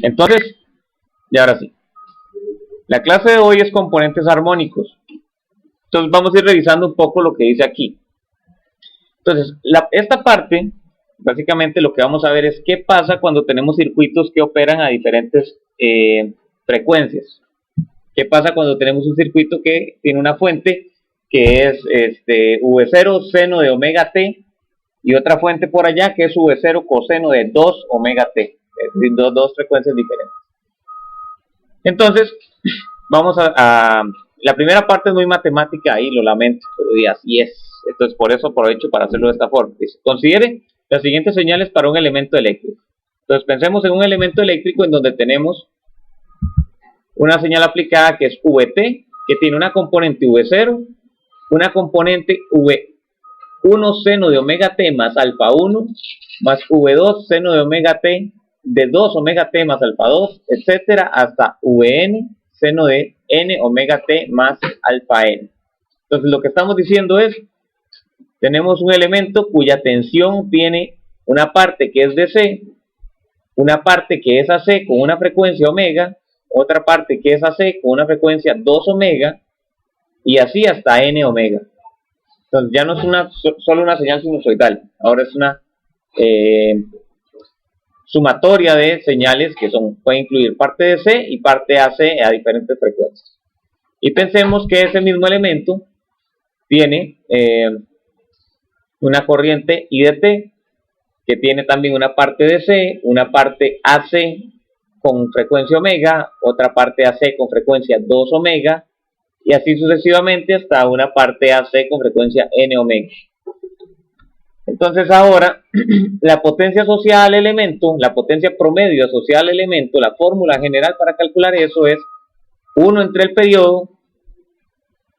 Entonces, y ahora sí, la clase de hoy es componentes armónicos. Entonces vamos a ir revisando un poco lo que dice aquí. Entonces, esta parte, básicamente lo que vamos a ver es qué pasa cuando tenemos circuitos que operan a diferentes frecuencias. ¿Qué pasa cuando tenemos un circuito que tiene una fuente que es V0 seno de omega t y otra fuente por allá que es V0 coseno de 2 omega t? Es decir, dos frecuencias diferentes. Entonces, vamos a la primera parte es muy matemática, ahí lo lamento, pero así es. Entonces, por eso aprovecho para hacerlo de esta forma. Dice, considere las siguientes señales para un elemento eléctrico. Entonces, pensemos en un elemento eléctrico en donde tenemos una señal aplicada que es Vt, que tiene una componente V0, una componente V1 seno de omega t más alfa 1, más V2 seno de omega t de 2 omega t más alfa 2, etcétera, hasta Vn seno de n omega t más alfa n. Entonces lo que estamos diciendo es, tenemos un elemento cuya tensión tiene una parte que es DC, una parte que es AC con una frecuencia omega, otra parte que es AC con una frecuencia 2 omega, y así hasta n omega. Entonces ya no es solo una señal sinusoidal, ahora es una sumatoria de señales que pueden incluir parte de C y parte AC a diferentes frecuencias. Y pensemos que ese mismo elemento tiene una corriente I de T, que tiene también una parte de C, una parte AC con frecuencia omega, otra parte AC con frecuencia 2 omega, y así sucesivamente hasta una parte AC con frecuencia n omega. Entonces ahora, la potencia asociada al elemento, la potencia promedio asociada al elemento, la fórmula general para calcular eso es 1 entre el periodo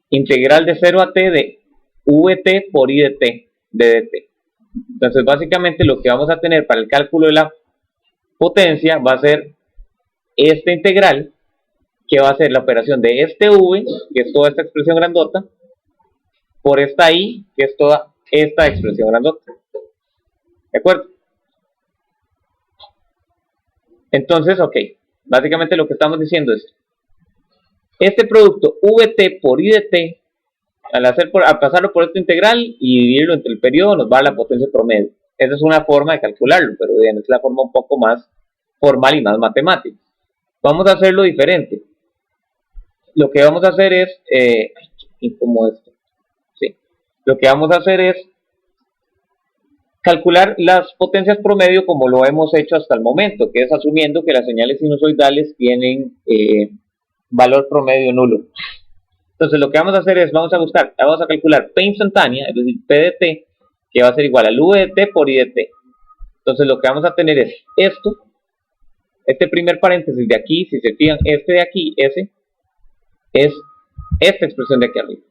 integral de 0 a t de Vt por I de t, de dt. Entonces básicamente lo que vamos a tener para el cálculo de la potencia va a ser esta integral, que va a ser la operación de este V, que es toda esta expresión grandota, por esta I, que es toda esta expresión grandota. ¿De acuerdo? Entonces, ok, básicamente lo que estamos diciendo es, este producto Vt por I de t, al pasarlo por esta integral y dividirlo entre el periodo, nos va a la potencia promedio. Esa es una forma de calcularlo, pero bien, es la forma un poco más formal y más matemática. Vamos a hacerlo diferente. Lo que vamos a hacer es, como esto, sí, lo que vamos a hacer es calcular las potencias promedio como lo hemos hecho hasta el momento, que es asumiendo que las señales sinusoidales tienen valor promedio nulo. Entonces lo que vamos a hacer es, vamos a calcular P instantánea, es decir, P de t, que va a ser igual al V de t por I de t. Entonces lo que vamos a tener es esto, este primer paréntesis de aquí, si se fijan, este de aquí, ese, es esta expresión de aquí arriba.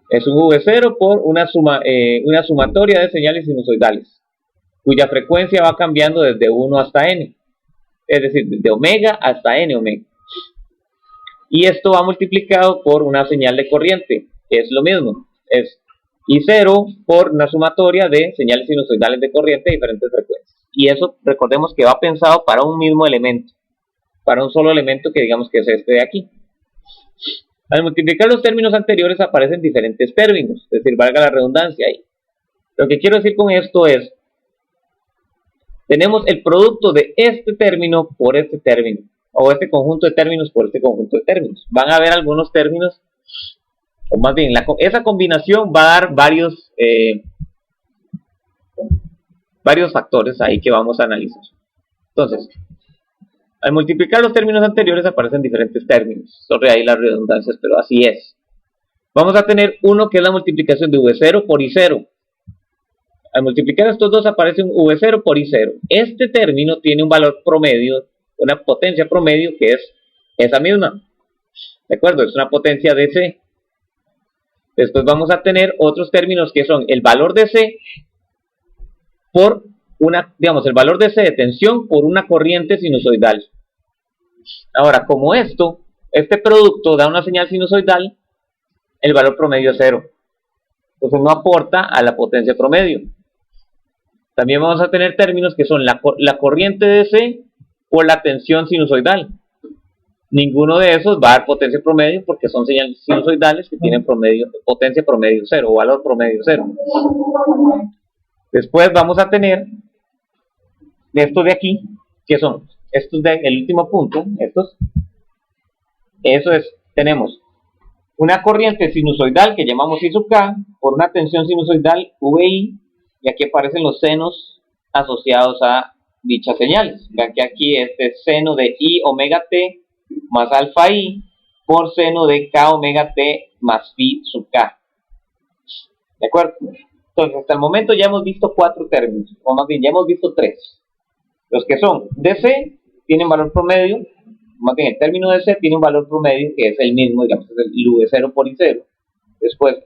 Es un V0 por una sumatoria de señales sinusoidales, cuya frecuencia va cambiando desde 1 hasta n, es decir, desde omega hasta n omega. Y esto va multiplicado por una señal de corriente, que es lo mismo, es I0 por una sumatoria de señales sinusoidales de corriente de diferentes frecuencias. Y eso, recordemos que va pensado para un mismo elemento, para un solo elemento que digamos que es este de aquí. Al multiplicar los términos anteriores aparecen diferentes términos, es decir, valga la redundancia ahí. Lo que quiero decir con esto es, tenemos el producto de este término por este término, o este conjunto de términos por este conjunto de términos. Van a haber algunos términos, o más bien, esa combinación va a dar varios factores ahí que vamos a analizar. Entonces, al multiplicar los términos anteriores aparecen diferentes términos. Sobre ahí las redundancias, pero así es. Vamos a tener uno que es la multiplicación de V0 por I0. Al multiplicar estos dos aparece un V0 por I0. Este término tiene un valor promedio, una potencia promedio que es esa misma. ¿De acuerdo? Es una potencia DC. Después vamos a tener otros términos que son el valor de C por el valor de C de tensión por una corriente sinusoidal. Ahora, como este producto da una señal sinusoidal, el valor promedio es 0. Entonces no aporta a la potencia promedio. También vamos a tener términos que son la corriente de C por la tensión sinusoidal. Ninguno de esos va a dar potencia promedio porque son señales sinusoidales que tienen potencia promedio 0 o valor promedio 0. Después vamos a tener estos de aquí, que son estos del último punto, tenemos una corriente sinusoidal que llamamos I sub K por una tensión sinusoidal VI, y aquí aparecen los senos asociados a dichas señales. Vean que aquí este seno de I omega T más alfa I por seno de K omega T más phi sub K. ¿De acuerdo? Entonces, hasta el momento ya hemos visto 4 términos, o más bien ya hemos visto 3. Los que son DC tienen valor promedio, más bien el término DC tiene un valor promedio que es el mismo, digamos, es el V0 por I0. Después,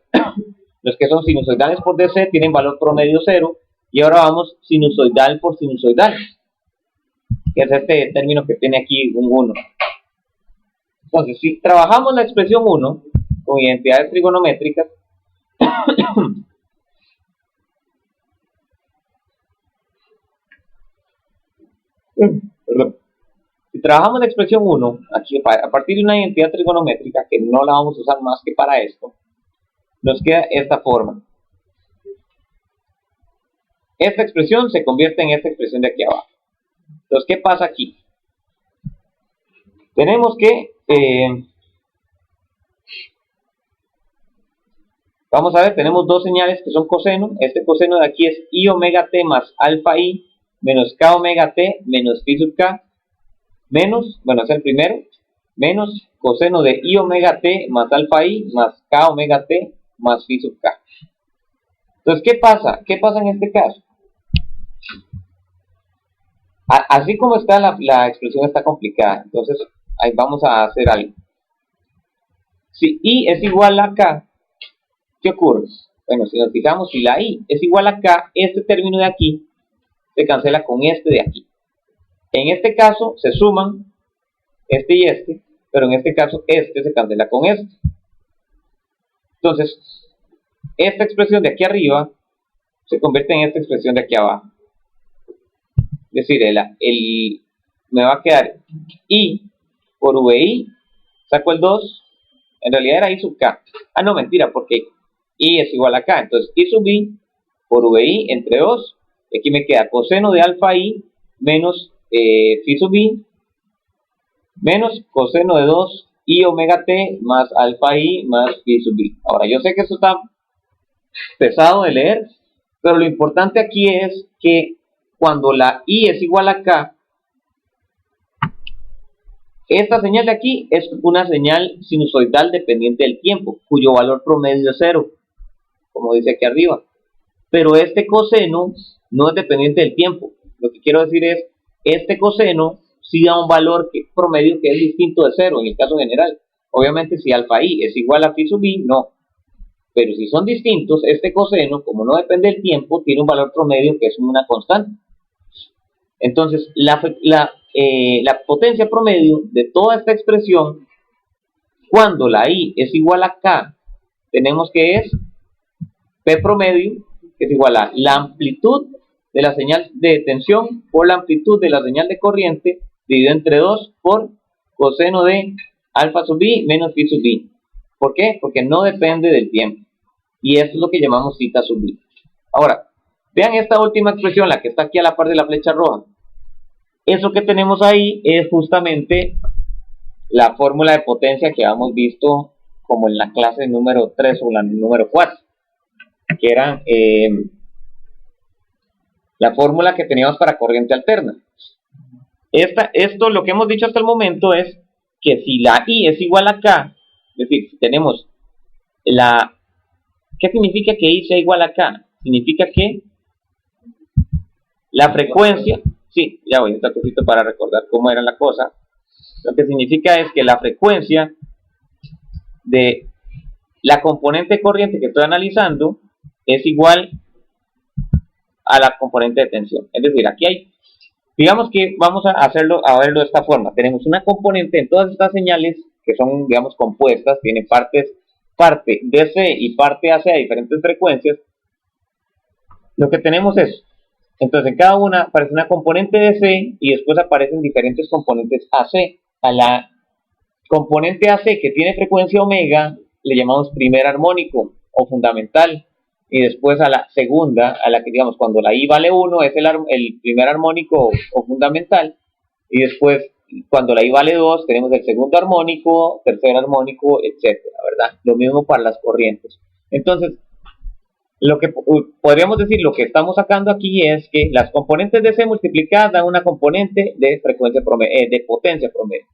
los que son sinusoidales por DC tienen valor promedio 0. Y ahora vamos sinusoidal por sinusoidal, que es este término que tiene aquí un 1. Entonces, si trabajamos la expresión 1 con identidades trigonométricas, si trabajamos la expresión 1 aquí a partir de una identidad trigonométrica que no la vamos a usar más que para esto, nos queda esta forma. Esta expresión se convierte en esta expresión de aquí abajo. Entonces, ¿qué pasa aquí? Tenemos que vamos a ver, tenemos dos señales que son coseno. Este coseno de aquí es I omega T más alfa I menos K omega T menos phi sub K menos, bueno, es el primero, menos coseno de I omega T más alfa I más K omega T más phi sub K. Entonces, ¿qué pasa? ¿Qué pasa en este caso? Así como está la expresión está complicada, entonces ahí vamos a hacer algo. Si I es igual a K, ¿qué ocurre? Bueno, si nos fijamos, si la I es igual a K, este término de aquí se cancela con este de aquí. En este caso se suman este y este, pero en este caso este se cancela con este. Entonces, esta expresión de aquí arriba se convierte en esta expresión de aquí abajo. Es decir, me va a quedar I por VI, saco el 2, en realidad era I sub K. Ah, no, mentira, porque I es igual a K. Entonces, I sub I por VI entre 2, y aquí me queda coseno de alfa I menos phi sub I menos coseno de 2 I omega T más alfa I más phi sub I. Ahora, yo sé que esto está pesado de leer, pero lo importante aquí es que cuando la I es igual a K, esta señal de aquí es una señal sinusoidal dependiente del tiempo, cuyo valor promedio es 0, como dice aquí arriba. Pero este coseno no es dependiente del tiempo. Lo que quiero decir es, este coseno sí da un valor promedio que es distinto de 0 en el caso general. Obviamente si alfa I es igual a phi sub I, no. Pero si son distintos, este coseno, como no depende del tiempo, tiene un valor promedio que es una constante. Entonces, la potencia promedio de toda esta expresión, cuando la I es igual a K, tenemos que es P promedio, que es igual a la amplitud de la señal de tensión por la amplitud de la señal de corriente, dividido entre 2 por coseno de alfa sub I menos phi sub I. ¿Por qué? Porque no depende del tiempo. Y esto es lo que llamamos zeta sub I. Ahora, vean esta última expresión, la que está aquí a la par de la flecha roja. Eso que tenemos ahí es justamente la fórmula de potencia que habíamos visto como en la clase número 3 o la número 4, que eran la fórmula que teníamos para corriente alterna. Esto lo que hemos dicho hasta el momento es que si la I es igual a K, es decir, si tenemos ¿qué significa que I sea igual a K? Significa que la frecuencia, sí, ya voy, un toquecito para recordar cómo era la cosa. Lo que significa es que la frecuencia de la componente corriente que estoy analizando es igual a la componente de tensión. Es decir, aquí hay, digamos que vamos a verlo de esta forma. Tenemos una componente en todas estas señales que son, digamos, compuestas, tiene parte DC y parte AC a diferentes frecuencias. Lo que tenemos es Entonces en cada una aparece una componente DC y después aparecen diferentes componentes AC. A la componente AC que tiene frecuencia omega le llamamos primer armónico o fundamental. Y después a la segunda, a la que digamos cuando la I vale 1 es el primer armónico o fundamental. Y después cuando la I vale 2 tenemos el segundo armónico, tercer armónico, etcétera, ¿verdad? Lo mismo para las corrientes. Entonces, lo que podríamos decir, lo que estamos sacando aquí es que las componentes de C multiplicadas dan una componente de frecuencia promedio, de potencia promedio.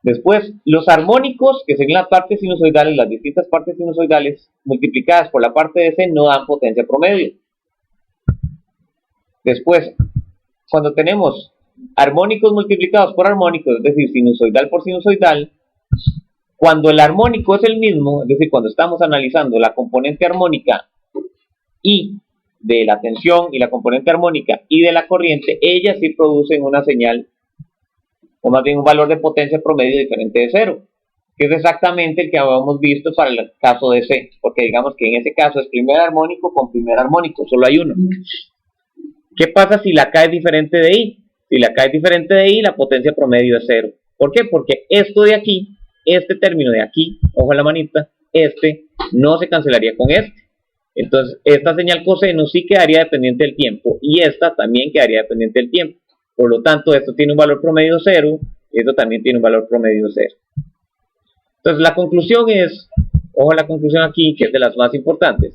Después, los armónicos, que son las partes sinusoidales, las distintas partes sinusoidales, multiplicadas por la parte de C, no dan potencia promedio. Después, cuando tenemos armónicos multiplicados por armónicos, es decir, sinusoidal por sinusoidal, cuando el armónico es el mismo, es decir, cuando estamos analizando la componente armónica I de la tensión y la componente armónica I de la corriente, ellas sí producen una señal, o más bien un valor de potencia promedio diferente de cero, que es exactamente el que habíamos visto para el caso de C, porque digamos que en ese caso es primer armónico con primer armónico, solo hay uno. ¿Qué pasa si la K es diferente de I? Si la K es diferente de I, la potencia promedio es cero. ¿Por qué? Porque esto de aquí, este término de aquí, ojo a la manita, este no se cancelaría con este. Entonces, esta señal coseno sí quedaría dependiente del tiempo y esta también quedaría dependiente del tiempo. Por lo tanto, esto tiene un valor promedio 0 y esto también tiene un valor promedio 0. Entonces, la conclusión es, ojo a la conclusión aquí, que es de las más importantes.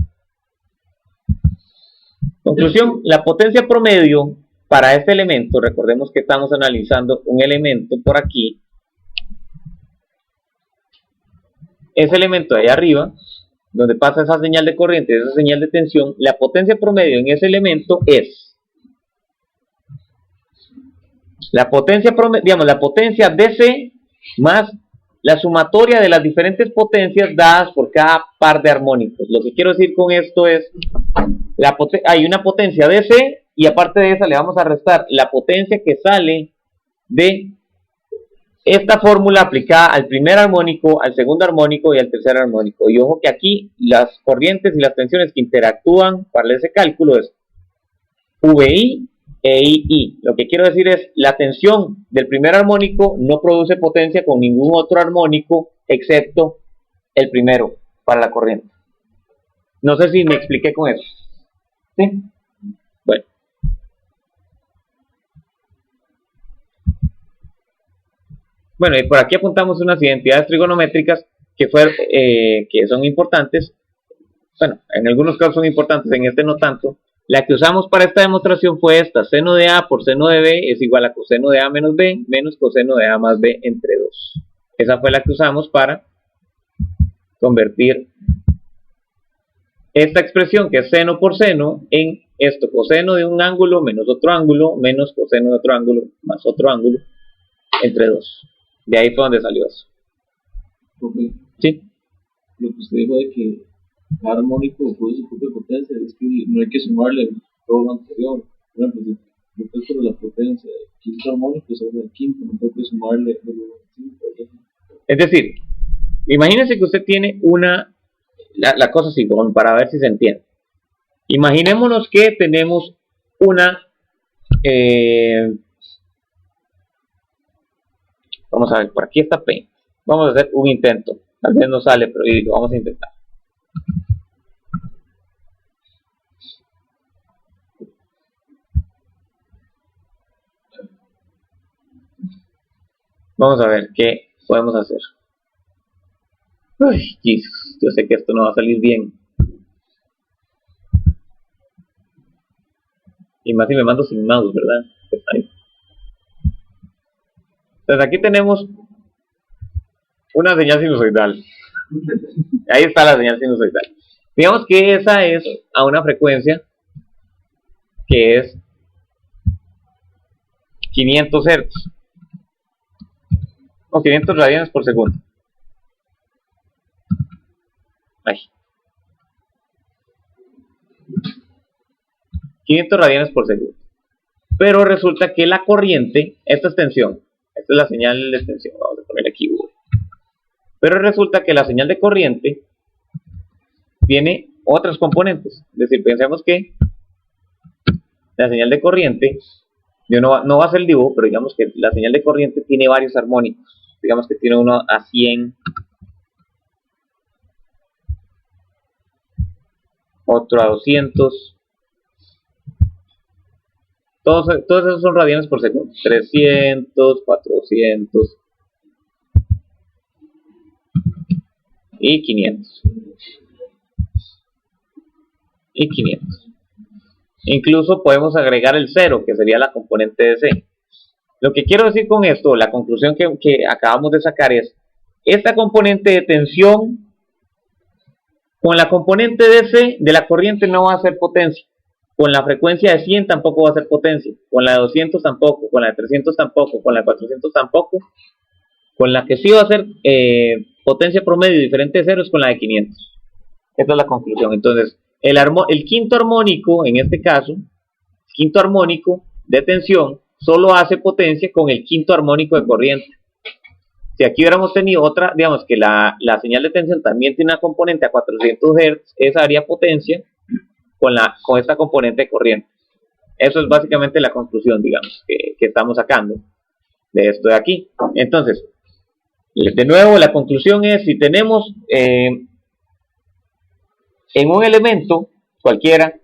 Conclusión, la potencia promedio para este elemento, recordemos que estamos analizando un elemento por aquí, ese elemento de ahí arriba, donde pasa esa señal de corriente, esa señal de tensión, la potencia promedio en ese elemento es la potencia promedio, digamos, la potencia DC más la sumatoria de las diferentes potencias dadas por cada par de armónicos. Lo que quiero decir con esto es, hay una potencia DC y aparte de esa le vamos a restar la potencia que sale de esta fórmula aplicada al primer armónico, al segundo armónico y al tercer armónico. Y ojo que aquí las corrientes y las tensiones que interactúan para ese cálculo es VI e II. Lo que quiero decir es, la tensión del primer armónico no produce potencia con ningún otro armónico excepto el primero para la corriente. No sé si me expliqué con eso. ¿Sí? Bueno. Bueno, y por aquí apuntamos unas identidades trigonométricas que son importantes. Bueno, en algunos casos son importantes, en este no tanto. La que usamos para esta demostración fue esta: seno de A por seno de B es igual a coseno de A menos B menos coseno de A más B entre 2. Esa fue la que usamos para convertir esta expresión, que es seno por seno, en esto: coseno de un ángulo menos otro ángulo menos coseno de otro ángulo más otro ángulo entre 2. De ahí fue donde salió eso. Okay. ¿Sí? Lo que usted dijo de que cada armónico produce su propia potencia, es que no hay que sumarle todo lo anterior. Por ejemplo, si yo calculo la potencia del quinto armónico sobre el quinto, no tengo que sumarle el 5. Es decir, imagínense que usted tiene la cosa así, como para ver si se entiende. Imaginémonos que tenemos vamos a ver, por aquí está P. Vamos a hacer un intento. Tal vez no sale, pero lo vamos a intentar. Vamos a ver qué podemos hacer. Uy, Jesus, yo sé que esto no va a salir bien. Y más si me mando sin mouse, ¿verdad? Entonces aquí tenemos una señal sinusoidal. Ahí está la señal sinusoidal. Digamos que esa es a una frecuencia que es 500 Hz o 500 radianes por segundo. Ay. 500 radianes por segundo. Pero resulta que la corriente, esta es tensión, esta es la señal de tensión, vamos a poner aquí V. Pero resulta que la señal de corriente tiene otras componentes. Es decir, pensemos que la señal de corriente, yo no va a hacer el dibujo, pero digamos que la señal de corriente tiene varios armónicos. Digamos que tiene uno a 100, otro a 200, todos esos son radianes por segundo, 300, 400 y 500. Incluso podemos agregar el 0, que sería la componente de C. Lo que quiero decir con esto, la conclusión que acabamos de sacar es, esta componente de tensión con la componente de C de la corriente no va a hacer potencia. Con la frecuencia de 100 tampoco va a hacer potencia. Con la de 200 tampoco. Con la de 300 tampoco. Con la de 400 tampoco. Con la que sí va a hacer potencia promedio diferente de 0 es con la de 500. Esta es la conclusión. Entonces, el quinto armónico, en este caso, quinto armónico de tensión, solo hace potencia con el quinto armónico de corriente. Si aquí hubiéramos tenido otra, digamos que la señal de tensión también tiene una componente a 400 Hz, esa haría potencia con esta componente de corriente. Eso es básicamente la conclusión, digamos, que estamos sacando de esto de aquí. Entonces, de nuevo, la conclusión es, si tenemos en un elemento cualquiera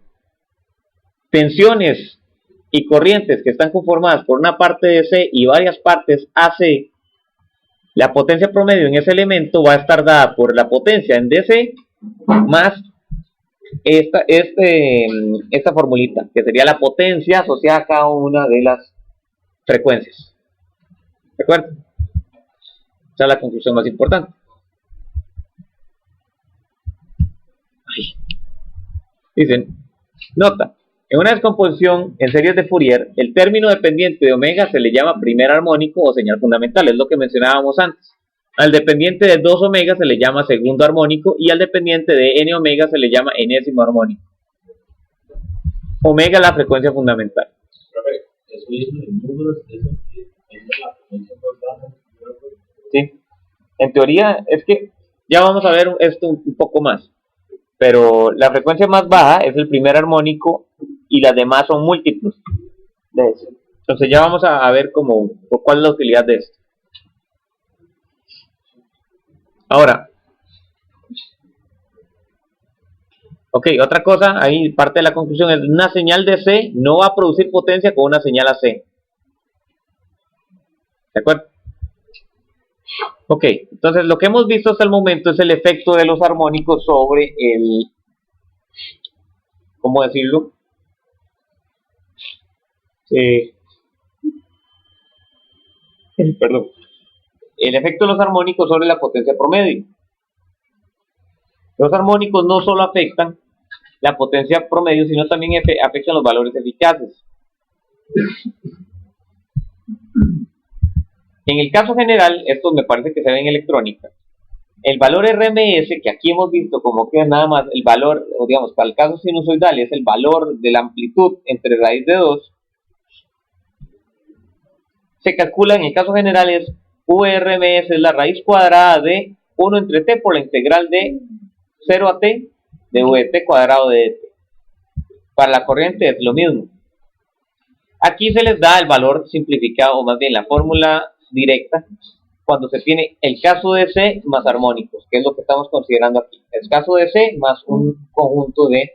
tensiones y corrientes que están conformadas por una parte de C y varias partes AC, la potencia promedio en ese elemento va a estar dada por la potencia en DC más esta formulita, que sería la potencia asociada a cada una de las frecuencias. ¿De acuerdo? Esa es la conclusión más importante. Dicen, nota, en una descomposición en series de Fourier, el término dependiente de omega se le llama primer armónico o señal fundamental, es lo que mencionábamos antes. Al dependiente de 2 omega se le llama segundo armónico y al dependiente de n omega se le llama enésimo armónico. Omega es la frecuencia fundamental. Sí, en teoría es que ya vamos a ver esto un poco más, pero la frecuencia más baja es el primer armónico y las demás son múltiplos de eso. Entonces ya vamos a ver cuál es la utilidad de esto. Ahora, ok, otra cosa, ahí parte de la conclusión es, una señal de C no va a producir potencia con una señal AC. ¿De acuerdo? Ok, entonces lo que hemos visto hasta el momento es el efecto de los armónicos sobre el, ¿cómo decirlo? Perdón. El efecto de los armónicos sobre la potencia promedio. Los armónicos no solo afectan la potencia promedio, sino también afectan los valores eficaces. En el caso general, esto me parece que se ve en electrónica, el valor RMS, que aquí hemos visto como que es nada más el valor, o digamos, para el caso sinusoidal, es el valor de la amplitud entre raíz de 2, se calcula en el caso general es VRMS, es la raíz cuadrada de 1 entre t por la integral de 0 a t de vt cuadrado de dt. Para la corriente es lo mismo. Aquí se les da el valor simplificado, o más bien la fórmula directa, cuando se tiene el caso de C más armónicos, que es lo que estamos considerando aquí. El caso de C más un conjunto de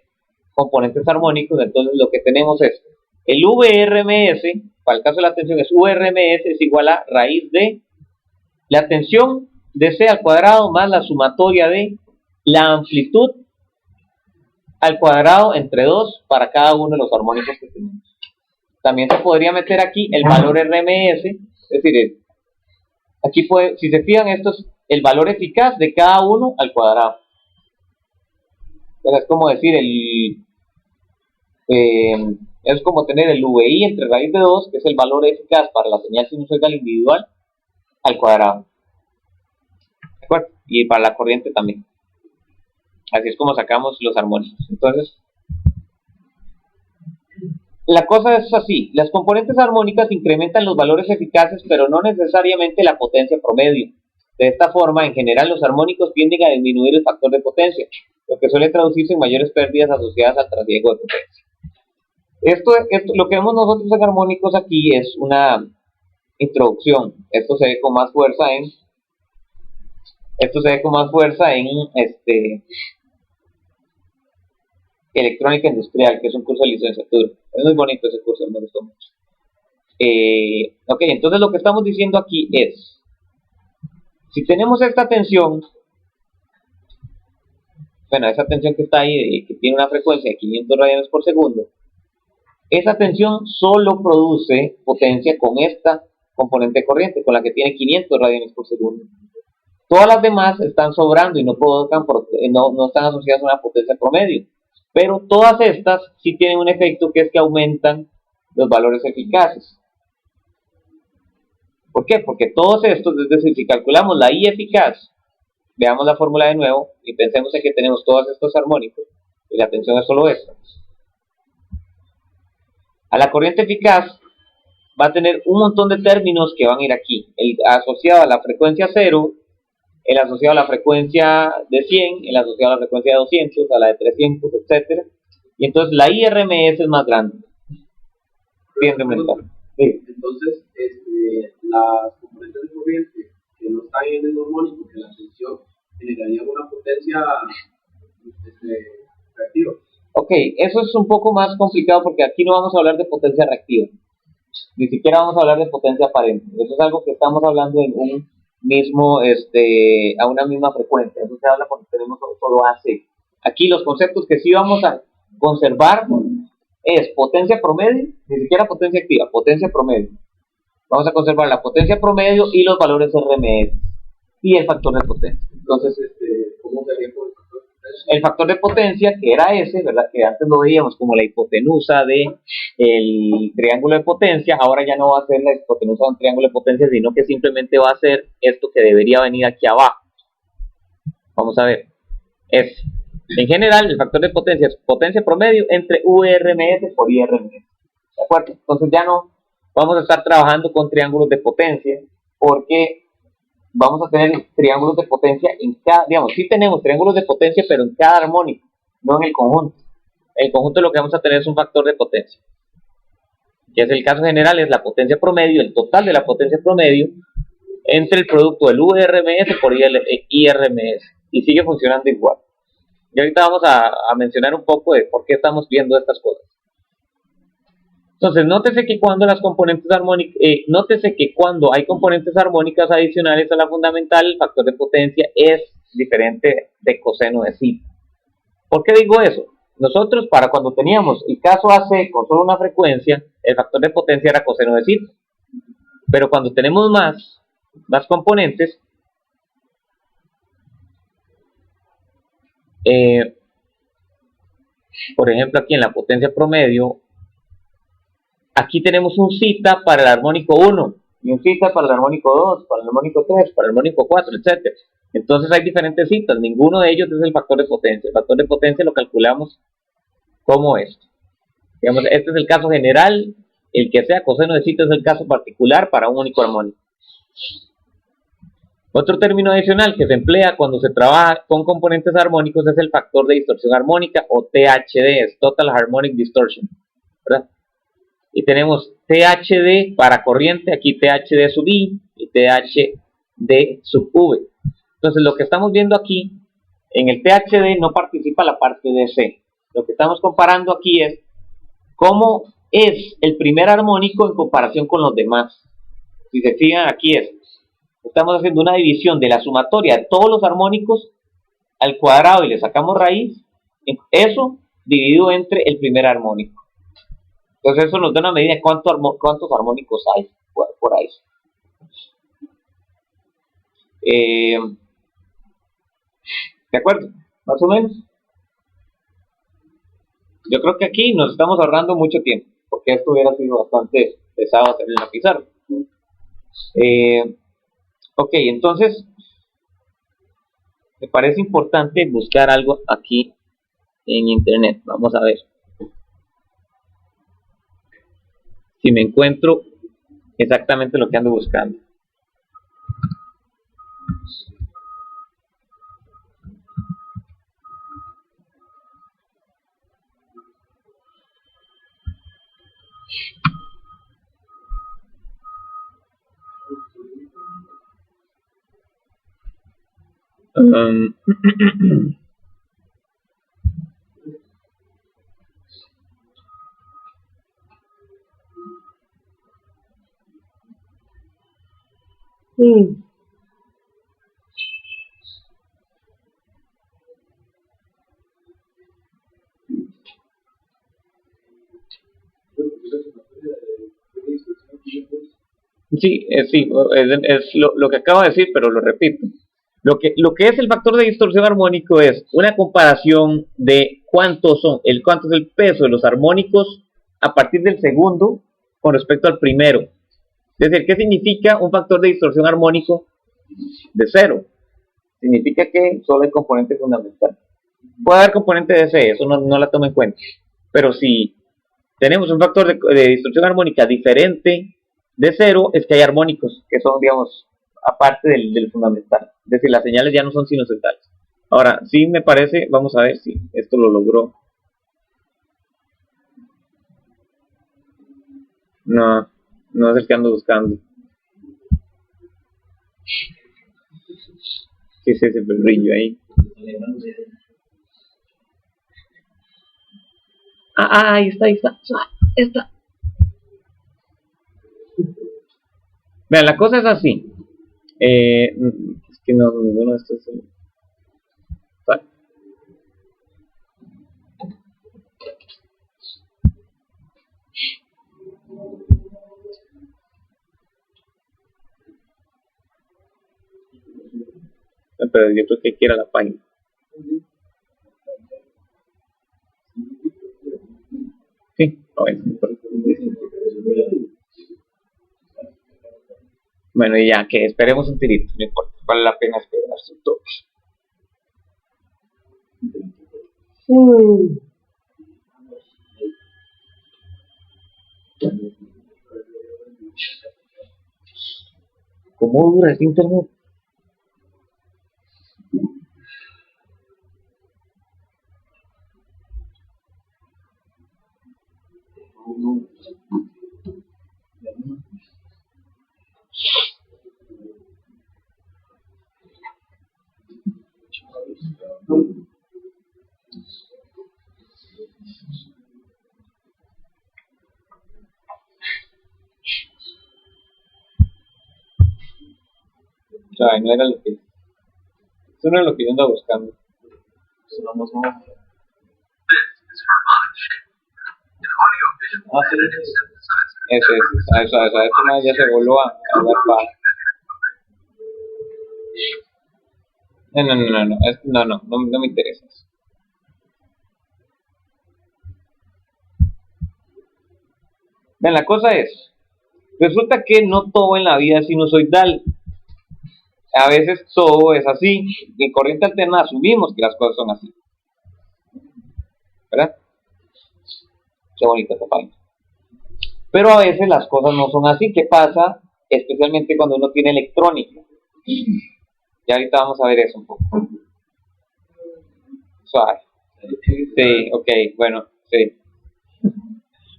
componentes armónicos. Entonces lo que tenemos es el VRMS, para el caso de la tensión es VRMS es igual a raíz de la tensión de C al cuadrado más la sumatoria de la amplitud al cuadrado entre 2 para cada uno de los armónicos que tenemos. También se podría meter aquí el valor RMS, es decir, aquí si se fijan, esto es el valor eficaz de cada uno al cuadrado. Pero es como decir, es como tener el VI entre raíz de 2, que es el valor eficaz para la señal sinusoidal individual, al cuadrado. ¿De acuerdo? Y para la corriente también. Así es como sacamos los armónicos. Entonces, la cosa es así, las componentes armónicas incrementan los valores eficaces, pero no necesariamente la potencia promedio. De esta forma, en general, los armónicos tienden a disminuir el factor de potencia, lo que suele traducirse en mayores pérdidas asociadas al trasiego de potencia. Esto, lo que vemos nosotros en armónicos aquí es una introducción. Esto se ve con más fuerza en electrónica industrial, que es un curso de licenciatura. Es muy bonito ese curso, me gustó mucho. Ok, entonces lo que estamos diciendo aquí es, si tenemos esta tensión, bueno, esa tensión que está ahí, que tiene una frecuencia de 500 radianes por segundo, esa tensión solo produce potencia con esta componente corriente, con la que tiene 500 radianes por segundo. Todas las demás están sobrando y no están asociadas a una potencia promedio. Pero todas estas sí tienen un efecto, que es que aumentan los valores eficaces. ¿Por qué? Porque todos estos, es decir, si calculamos la I eficaz, veamos la fórmula de nuevo y pensemos en que tenemos todos estos armónicos y la tensión es solo esta. A la corriente eficaz va a tener un montón de términos que van a ir aquí. El asociado a la frecuencia 0, el asociado a la frecuencia de 100, el asociado a la frecuencia de 200, a la de 300, etc. Y entonces la IRMS es más grande. Tiende a aumentar. Sí. Entonces, las componentes de corriente que no están en el armónico, que la tensión generaría una potencia reactiva. Ok, eso es un poco más complicado porque aquí no vamos a hablar de potencia reactiva. Ni siquiera vamos a hablar de potencia aparente. Eso es algo que estamos hablando en un mismo, a una misma frecuencia. Eso se habla cuando tenemos solo AC. Aquí los conceptos que sí vamos a conservar es potencia promedio, ni siquiera potencia activa, potencia promedio. Vamos a conservar la potencia promedio y los valores RMS y el factor de potencia. Entonces, ¿cómo sería por el factor de potencia? El factor de potencia, que era ese, ¿verdad? Que antes lo veíamos como la hipotenusa del triángulo de potencia, ahora ya no va a ser la hipotenusa de un triángulo de potencia, sino que simplemente va a ser esto que debería venir aquí abajo. Vamos a ver. En general, el factor de potencia es potencia promedio entre URMS por IRMS. ¿De acuerdo? Entonces ya no vamos a estar trabajando con triángulos de potencia, porque vamos a tener triángulos de potencia en cada, digamos, sí tenemos triángulos de potencia, pero en cada armónico, no en el conjunto. En el conjunto lo que vamos a tener es un factor de potencia, que es el caso general, es la potencia promedio, el total de la potencia promedio, entre el producto del URMS por IRMS, y sigue funcionando igual. Y ahorita vamos a mencionar un poco de por qué estamos viendo estas cosas. Entonces, nótese que cuando hay componentes armónicas adicionales a la fundamental, el factor de potencia es diferente de coseno de psi. ¿Por qué digo eso? Nosotros, para cuando teníamos el caso AC con solo una frecuencia, el factor de potencia era coseno de psi. Pero cuando tenemos más componentes, por ejemplo, aquí en la potencia promedio, aquí tenemos un zeta para el armónico 1, y un zeta para el armónico 2, para el armónico 3, para el armónico 4, etc. Entonces hay diferentes zetas, ninguno de ellos es el factor de potencia. El factor de potencia lo calculamos como esto. Digamos, este es el caso general, el que sea coseno de zeta es el caso particular para un único armónico. Otro término adicional que se emplea cuando se trabaja con componentes armónicos es el factor de distorsión armónica, o THD, es Total Harmonic Distortion, ¿verdad? Y tenemos THD para corriente, aquí THD sub I y THD sub V. Entonces lo que estamos viendo aquí, en el THD no participa la parte de C. Lo que estamos comparando aquí es cómo es el primer armónico en comparación con los demás. Si se fijan, aquí estamos haciendo una división de la sumatoria de todos los armónicos al cuadrado y le sacamos raíz, eso dividido entre el primer armónico. Entonces eso nos da una medida de cuántos armónicos hay por ahí. ¿De acuerdo? Más o menos. Yo creo que aquí nos estamos ahorrando mucho tiempo, porque esto hubiera sido bastante pesado hacer en la pizarra. Ok, entonces me parece importante buscar algo aquí en internet. Vamos a ver si me encuentro exactamente lo que ando buscando. Um, sí, es lo que acabo de decir, pero lo repito. Lo que es el factor de distorsión armónico es una comparación de cuánto es el peso de los armónicos a partir del segundo con respecto al primero. Es decir, ¿qué significa un factor de distorsión armónico de cero? Significa que solo hay componente fundamental. Puede haber componente de C, eso no la tomo en cuenta. Pero si tenemos un factor de distorsión armónica diferente de cero, es que hay armónicos que son, digamos, aparte del fundamental. Es decir, las señales ya no son sinusoidales. Ahora, sí me parece, vamos a ver si esto lo logró. No es el que ando buscando. ¿Qué es ese brillo ahí? Ahí está. Vean, la cosa es así. Es que no, ninguno de estos. ¿Vale? Pero yo creo que quiera la página. Sí, bueno, y ya, que esperemos un tirito, no importa, vale la pena esperar su toque. ¿Cómo dura este internet? O sea, no era lo que... Eso no era lo que yo andaba buscando. Sonamos no. Eso ya se voló a hablar para... No me interesa eso. Vean, la cosa es, resulta que no todo en la vida es sinusoidal. A veces todo es así. En corriente alterna asumimos que las cosas son así. ¿Verdad? Qué bonita esta página. Pero a veces las cosas no son así. ¿Qué pasa? Especialmente cuando uno tiene electrónica. Y ahorita vamos a ver eso un poco. Suave. Sí, ok, bueno, sí.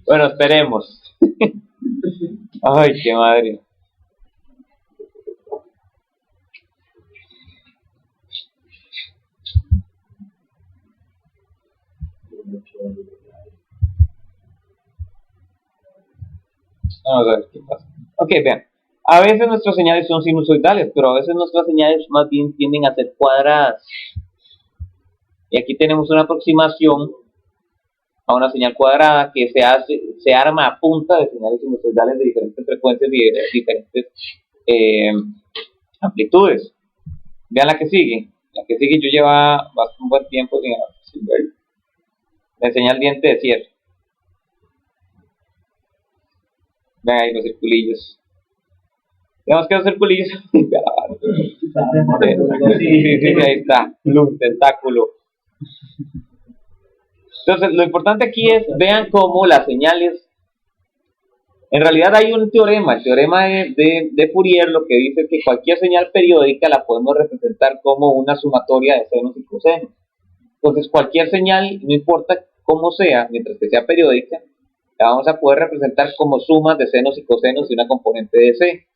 Bueno, esperemos. Ay, qué madre. Vamos a ver qué pasa. Ok, vean. A veces nuestras señales son sinusoidales, pero a veces nuestras señales más bien tienden a ser cuadradas. Y aquí tenemos una aproximación a una señal cuadrada que se arma a punta de señales sinusoidales de diferentes frecuencias y de diferentes amplitudes. Vean la que sigue. La que sigue yo lleva bastante buen tiempo sin ver. Le enseña el diente de cierre. Vean ahí los circulillos. Digamos que los circulillos. Sí, ahí está. Un tentáculo. Entonces, lo importante aquí es, vean cómo las señales, en realidad hay un teorema, el teorema de Fourier, lo que dice que cualquier señal periódica la podemos representar como una sumatoria de senos y cosenos. Entonces, cualquier señal, no importa cómo sea, mientras que sea periódica, la vamos a poder representar como sumas de senos y cosenos de una componente de C,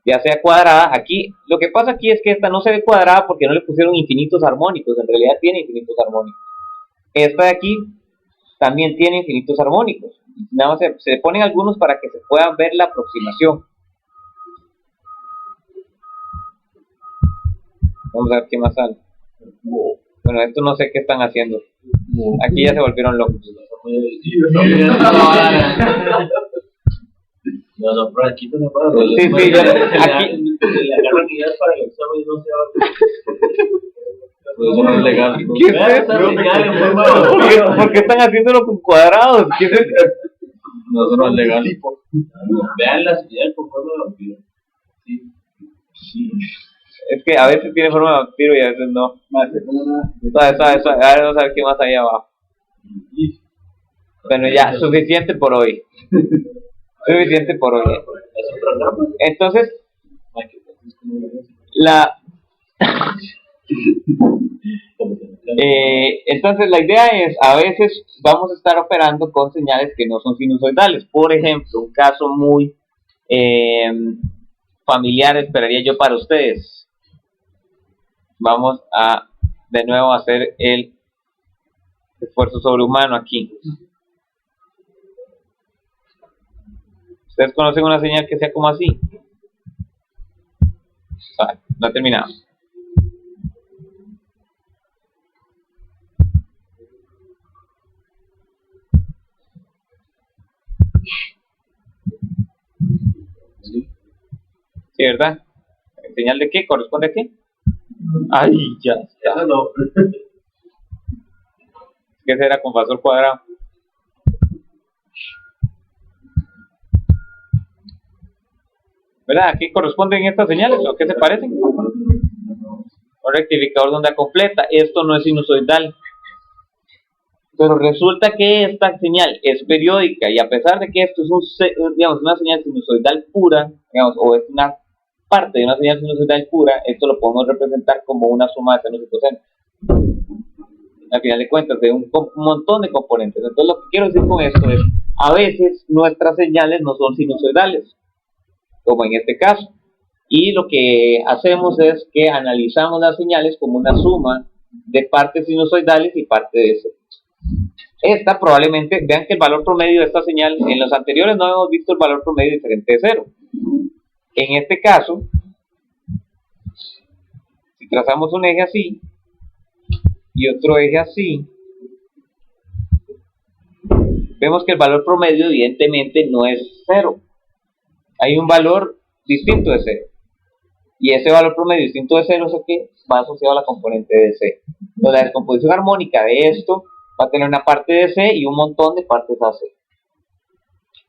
ya sea cuadrada. Aquí, lo que pasa aquí es que esta no se ve cuadrada porque no le pusieron infinitos armónicos, en realidad tiene infinitos armónicos. Esta de aquí también tiene infinitos armónicos, nada más se le ponen algunos para que se pueda ver la aproximación. Vamos a ver qué más sale. Bueno, esto no sé qué están haciendo. Aquí ya se volvieron locos. Aquí no para Sí, sí, aquí. La unidad para el examen no se va. Eso no es legal. ¿Qué es eso? ¿Por qué están haciéndolo con cuadrados? ¿Qué es eso? No, eso no es legal. Vean la señal con forma de vampiro. Sí. Es que a veces tiene forma de vampiro y a veces no. Vamos a ver qué más hay abajo. Bueno, ya, suficiente por hoy. Suficiente por hoy. Entonces, entonces la idea es, a veces vamos a estar operando con señales que no son sinusoidales. Por ejemplo, un caso muy familiar esperaría yo para ustedes. Vamos a de nuevo hacer el esfuerzo sobrehumano aquí. ¿Ustedes conocen una señal que sea como así? Vale, no he terminado. Sí, ¿verdad? ¿Señal de qué? ¿Corresponde a qué? Ay, ya está. Eso no. ¿Qué será con factor cuadrado? ¿Verdad? ¿A qué corresponden estas señales? ¿O qué se parecen? Un rectificador de onda completa. Esto no es sinusoidal. Pero resulta que esta señal es periódica y a pesar de que esto es una señal sinusoidal pura, o es una parte de una señal sinusoidal pura, esto lo podemos representar como una suma de senos y cosenos. Al final de cuentas, de un montón de componentes. Entonces lo que quiero decir con esto es, a veces nuestras señales no son sinusoidales, como en este caso. Y lo que hacemos es que analizamos las señales como una suma de partes sinusoidales y parte de eso. Esta probablemente, vean que el valor promedio de esta señal, en los anteriores no hemos visto el valor promedio diferente de 0. En este caso, si trazamos un eje así y otro eje así, vemos que el valor promedio evidentemente no es 0. Hay un valor distinto de 0. Y ese valor promedio distinto de 0 es el que va asociado a la componente de C. Entonces la descomposición armónica de esto va a tener una parte de C y un montón de partes AC.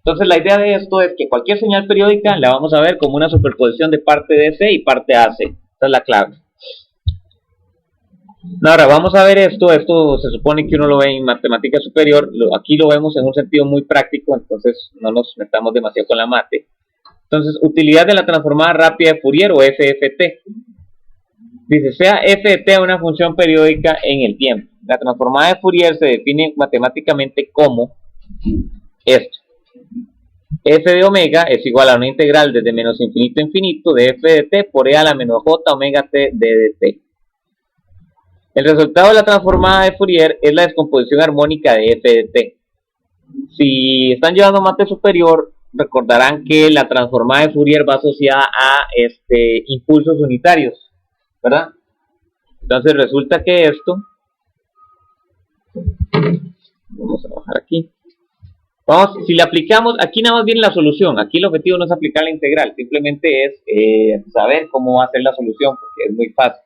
Entonces la idea de esto es que cualquier señal periódica la vamos a ver como una superposición de parte de C y parte AC. Esa es la clave. Ahora vamos a ver esto se supone que uno lo ve en matemática superior, aquí lo vemos en un sentido muy práctico, entonces no nos metamos demasiado con la mate. Entonces, utilidad de la transformada rápida de Fourier o FFT. Dice, sea f de t una función periódica en el tiempo. La transformada de Fourier se define matemáticamente como esto. F de omega es igual a una integral desde menos infinito a infinito de f de t por e a la menos j omega t d de t. El resultado de la transformada de Fourier es la descomposición armónica de f de t. Si están llevando mate superior, recordarán que la transformada de Fourier va asociada a impulsos unitarios, ¿verdad? Entonces resulta que esto, vamos a bajar aquí, si le aplicamos, aquí nada más viene la solución, aquí el objetivo no es aplicar la integral, simplemente es saber cómo va a ser la solución, porque es muy fácil.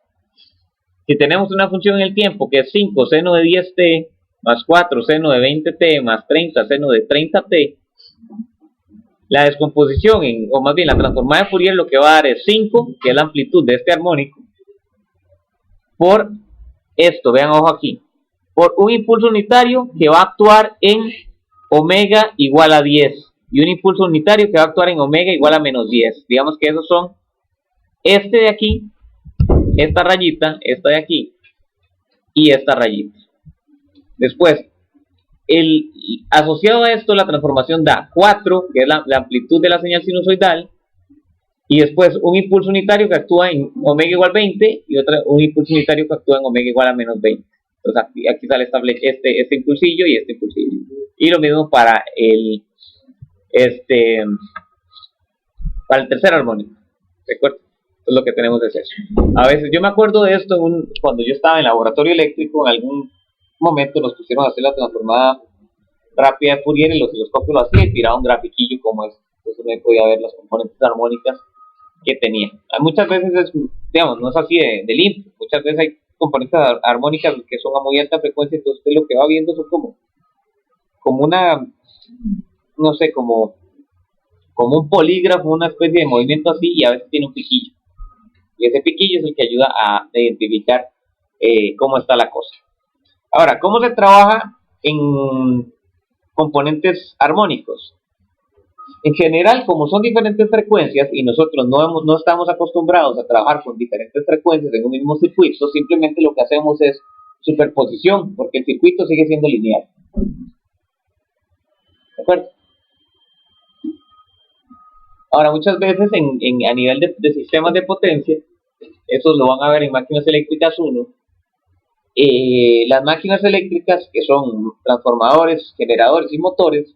Si tenemos una función en el tiempo que es 5 seno de 10t más 4 seno de 20t más 30 seno de 30t, la descomposición, o más bien la transformada de Fourier lo que va a dar es 5, que es la amplitud de este armónico, por esto, vean ojo aquí, por un impulso unitario que va a actuar en omega igual a 10, y un impulso unitario que va a actuar en omega igual a menos 10. Digamos que esos son este de aquí, esta rayita, esta de aquí, y esta rayita. Después, asociado a esto, la transformación da 4, que es la amplitud de la señal sinusoidal, y después un impulso unitario que actúa en omega igual 20 y un impulso unitario que actúa en omega igual a menos 20. Entonces aquí sale este impulsillo y este impulsillo. Y lo mismo para el tercer armónico. ¿Recuerda? Entonces lo que tenemos es eso. A veces yo me acuerdo de esto cuando yo estaba en laboratorio eléctrico, en algún momento nos pusieron a hacer la transformada rápida de Fourier y los osciloscopios lo hacía y tiraba un grafiquillo como este. Entonces me podía ver las componentes armónicas que tenía. Muchas veces digamos, no es así de limpio. Muchas veces hay componentes armónicas que son a muy alta frecuencia, entonces usted lo que va viendo son como una, no sé, como un polígrafo, una especie de movimiento así, y a veces tiene un piquillo. Y ese piquillo es el que ayuda a identificar cómo está la cosa. Ahora, ¿cómo se trabaja en componentes armónicos? En general, como son diferentes frecuencias y nosotros no estamos acostumbrados a trabajar con diferentes frecuencias en un mismo circuito, simplemente lo que hacemos es superposición, porque el circuito sigue siendo lineal. ¿De acuerdo? Ahora, muchas veces a nivel de sistemas de potencia, eso lo van a ver en máquinas eléctricas 1, las máquinas eléctricas, que son transformadores, generadores y motores,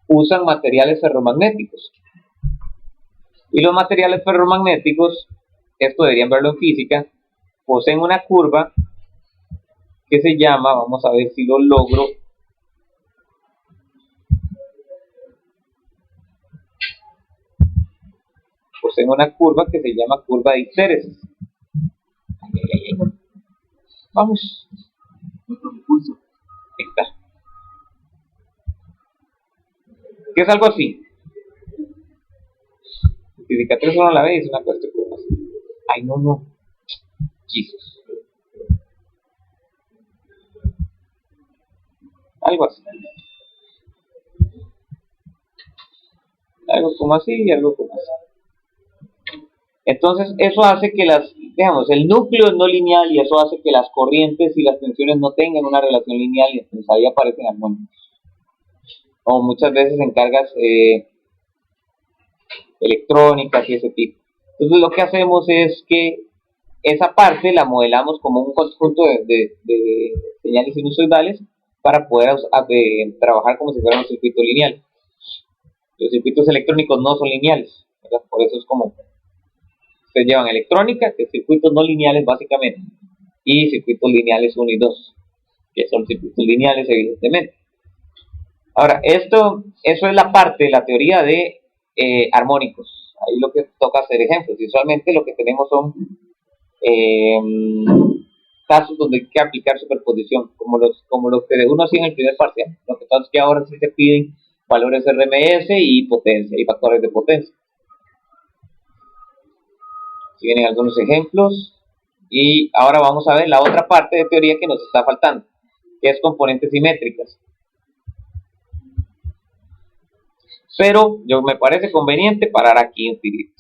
usan materiales ferromagnéticos. Y los materiales ferromagnéticos, esto deberían verlo en física, poseen una curva que se llama, vamos a ver si lo logro, poseen una curva que se llama curva de histéresis. Vamos. Ahí está. ¿Qué es algo así? Multiplicatriz uno a la vez es una cuestión así. Ay, no. Jesus. Algo así. Algo como así y algo como así. Entonces, eso hace que el núcleo es no lineal y eso hace que las corrientes y las tensiones no tengan una relación lineal y entonces ahí aparecen armónicos. O muchas veces en cargas electrónicas y ese tipo. Entonces lo que hacemos es que esa parte la modelamos como un conjunto de señales sinusoidales para poder trabajar como si fuera un circuito lineal. Los circuitos electrónicos no son lineales, ¿verdad? Por eso es como ustedes llevan electrónica, que es circuitos no lineales básicamente, y circuitos lineales 1 y 2, que son circuitos lineales evidentemente. Ahora, eso es la parte, la teoría de armónicos. Ahí lo que toca hacer ejemplos. Visualmente lo que tenemos son casos donde hay que aplicar superposición, como los que uno hacía en el primer parcial. Lo que pasa es que ahora sí se piden valores RMS y potencia, y factores de potencia. Aquí vienen algunos ejemplos. Y ahora vamos a ver la otra parte de teoría que nos está faltando, que es componentes simétricas. Pero me parece conveniente parar aquí un poquito.